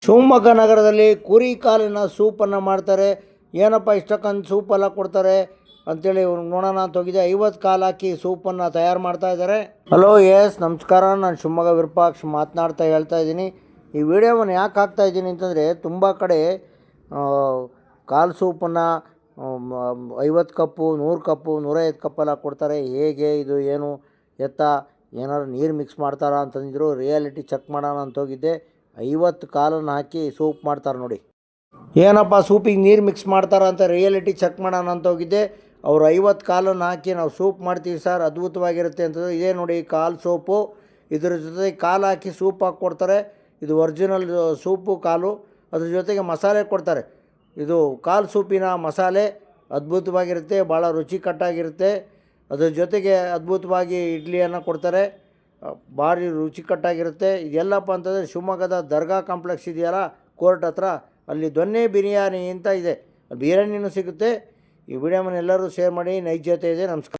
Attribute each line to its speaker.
Speaker 1: ಶಿವಮೊಗ್ಗ ನಗರದಲ್ಲಿ ಕುರಿ ಕಾಲಿನ ಸೂಪನ್ನು ಮಾಡ್ತಾರೆ. ಏನಪ್ಪ ಇಷ್ಟಕ್ಕೊಂದು ಸೂಪೆಲ್ಲ ಕೊಡ್ತಾರೆ ಅಂಥೇಳಿ ನೋಡೋಣ ಅಂತ ಹೋಗಿದೆ. 50 ಕಾಲು ಹಾಕಿ ಸೂಪನ್ನು ತಯಾರು ಮಾಡ್ತಾ ಇದ್ದಾರೆ. ಹಲೋ ನಮಸ್ಕಾರ, ನಾನು ಶಿವಮೊಗ್ಗ ವಿರೂಪಾಕ್ಷ ಮಾತನಾಡ್ತಾ ಹೇಳ್ತಾ ಇದ್ದೀನಿ. ಈ ವಿಡಿಯೋವನ್ನು ಯಾಕೆ ಹಾಕ್ತಾ ಇದ್ದೀನಿ ಅಂತಂದರೆ, ತುಂಬ ಕಡೆ ಕಾಲು ಸೂಪನ್ನು 50 ಕಪ್ಪು, 100 ಕಪ್ಪು, 105 ಕಪ್ಪೆಲ್ಲ ಕೊಡ್ತಾರೆ. ಹೇಗೆ ಇದು, ಏನು ಎತ್ತ, ಏನಾದ್ರು ನೀರು ಮಿಕ್ಸ್ ಮಾಡ್ತಾರಾ ಅಂತಂದಿದ್ರು. ರಿಯಾಲಿಟಿ ಚೆಕ್ ಮಾಡೋಣ ಅಂತ ಹೋಗಿದ್ದೆ. 50 ಕಾಲನ್ನು ಹಾಕಿ ಸೂಪ್ ಮಾಡ್ತಾರೆ ನೋಡಿ. ಏನಪ್ಪ ಸೂಪಿಗೆ ನೀರು ಮಿಕ್ಸ್ ಮಾಡ್ತಾರ ಅಂತ ರಿಯಾಲಿಟಿ ಚೆಕ್ ಮಾಡೋಣ ಅಂತ ಹೋಗಿದ್ದೆ. ಅವರು 50 ಕಾಲನ್ನು ಹಾಕಿ ನಾವು ಸೂಪ್ ಮಾಡ್ತೀವಿ ಸರ್, ಅದ್ಭುತವಾಗಿರುತ್ತೆ ಅಂತಂದರೆ. ಇದೇ ನೋಡಿ ಕಾಲು ಸೂಪು, ಇದ್ರ ಜೊತೆ ಕಾಲು ಹಾಕಿ ಸೂಪ್ ಹಾಕಿ ಕೊಡ್ತಾರೆ. ಇದು ಒರಿಜಿನಲ್ ಸೂಪು ಕಾಲು. ಅದ್ರ ಜೊತೆಗೆ ಮಸಾಲೆ ಕೊಡ್ತಾರೆ. ಇದು ಕಾಲು ಸೂಪಿನ ಮಸಾಲೆ ಅದ್ಭುತವಾಗಿರುತ್ತೆ, ಭಾಳ ರುಚಿಕಟ್ಟಾಗಿರುತ್ತೆ. ಅದ್ರ ಜೊತೆಗೆ ಅದ್ಭುತವಾಗಿ ಇಡ್ಲಿಯನ್ನು ಕೊಡ್ತಾರೆ, ಭಾರಿ ರುಚಿಕಟ್ಟಾಗಿರುತ್ತೆ. ಇದೆಲ್ಲಪ್ಪ ಅಂತಂದರೆ ಶಿವಮೊಗ್ಗದ ದರ್ಗಾ ಕಾಂಪ್ಲೆಕ್ಸ್ ಇದೆಯಲ್ಲ, ಕೋರ್ಟ್ ಹತ್ರ, ಅಲ್ಲಿ ದೊನ್ನೆ ಬಿರಿಯಾನಿ ಅಂತ ಇದೆ. ಬಿರಿಯಾನಿನೂ ಸಿಗುತ್ತೆ. ಈ ವಿಡಿಯೋವನ್ನು ಎಲ್ಲರೂ ಶೇರ್ ಮಾಡಿ. ನೈಜತೆ ಇದೆ. ನಮಸ್ಕಾರ.